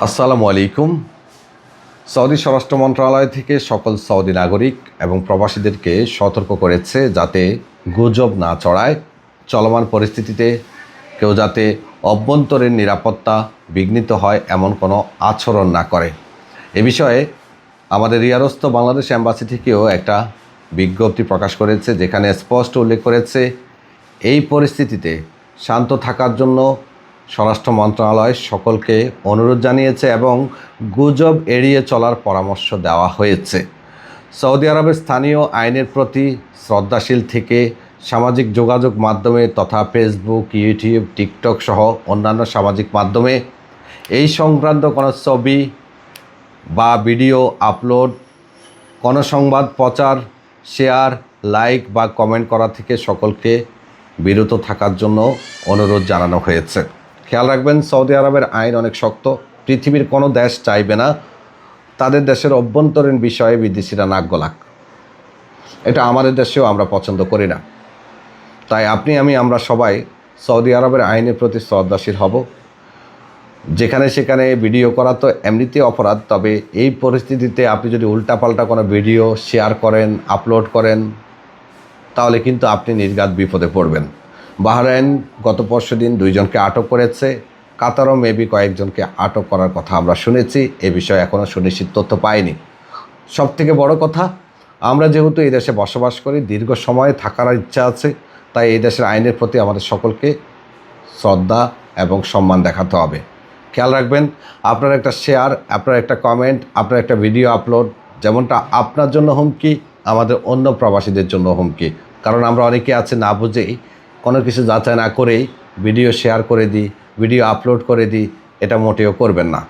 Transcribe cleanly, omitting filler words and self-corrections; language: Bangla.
আসসালামু আলাইকুম। সৌদি স্বরাষ্ট্র মন্ত্রণালয় থেকে সকল সৌদি নাগরিক এবং প্রবাসীদেরকে সতর্ক করেছে যাতে গুজব না ছড়ায়, চলমান পরিস্থিতিতে কেউ যাতে অভ্যন্তরীণ নিরাপত্তা বিঘ্নিত হয় এমন কোনো আচরণ না করে। এ বিষয়ে আমাদের রিয়াদস্থ বাংলাদেশ এম্বাসি থেকেও একটা বিজ্ঞপ্তি প্রকাশ করেছে, যেখানে স্পষ্ট উল্লেখ করেছে এই পরিস্থিতিতে শান্ত থাকার জন্য স্বরাষ্ট্র মন্ত্রণালয় সকলকে অনুরোধ জানিয়েছে এবং গুজব এড়িয়ে চলার পরামর্শ দেওয়া হয়েছে। সৌদি আরবের স্থানীয় আইনের প্রতি শ্রদ্ধাশীল থেকে সামাজিক যোগাযোগ মাধ্যমে তথা ফেসবুক, ইউটিউব, টিকটক সহ অন্যান্য সামাজিক মাধ্যমে এই সংক্রান্ত কোনো ছবি বা ভিডিও আপলোড, কোনো সংবাদ প্রচার, শেয়ার, লাইক বা কমেন্ট করা থেকে সকলকে বিরত থাকার জন্য অনুরোধ জানানো হয়েছে। খেয়াল রাখবেন, সৌদি আরবের আইন অনেক শক্ত। পৃথিবীর কোনো দেশ চাইবে না তাদের দেশের অভ্যন্তরীণ বিষয়ে বিদেশিরা নাক গলাক। এটা আমাদের দেশেও আমরা পছন্দ করি না। তাই আমরা সবাই সৌদি আরবের আইনের প্রতি শ্রদ্ধাশীল হব। যেখানে সেখানে ভিডিও করা তো এমনিতে অপরাধ, তবে এই পরিস্থিতিতে আপনি যদি উল্টাপাল্টা কোনো ভিডিও শেয়ার করেন, আপলোড করেন, তাহলে কিন্তু আপনি নির্ঘাত বিপদে পড়বেন। বাহরাইন গত পরশুদিন 2 জনকে আটক করেছে। কাতারও মেবি কয়েকজনকে আটক করার কথা আমরা শুনেছি। এ বিষয়ে এখনও সুনিশ্চিত তথ্য পাইনি। সবথেকে বড় কথা, আমরা যেহেতু এই দেশে বসবাস করি, দীর্ঘ সময় থাকার ইচ্ছা আছে, তাই এই দেশের আইনের প্রতি আমাদের সকলকে শ্রদ্ধা এবং সম্মান দেখাতে হবে। খেয়াল রাখবেন, আপনার একটা শেয়ার, আপনার একটা কমেন্ট, আপনার একটা ভিডিও আপলোড যেমনটা আপনার জন্য হুমকি, আমাদের অন্য প্রবাসীদের জন্য হুমকি। কারণ আমরা অনেকে আছে না বুঝেই কোনো কিছু যাচাই না করেই ভিডিও শেয়ার করে দিই, ভিডিও আপলোড করে দিই। এটা মোটেও করবেন না।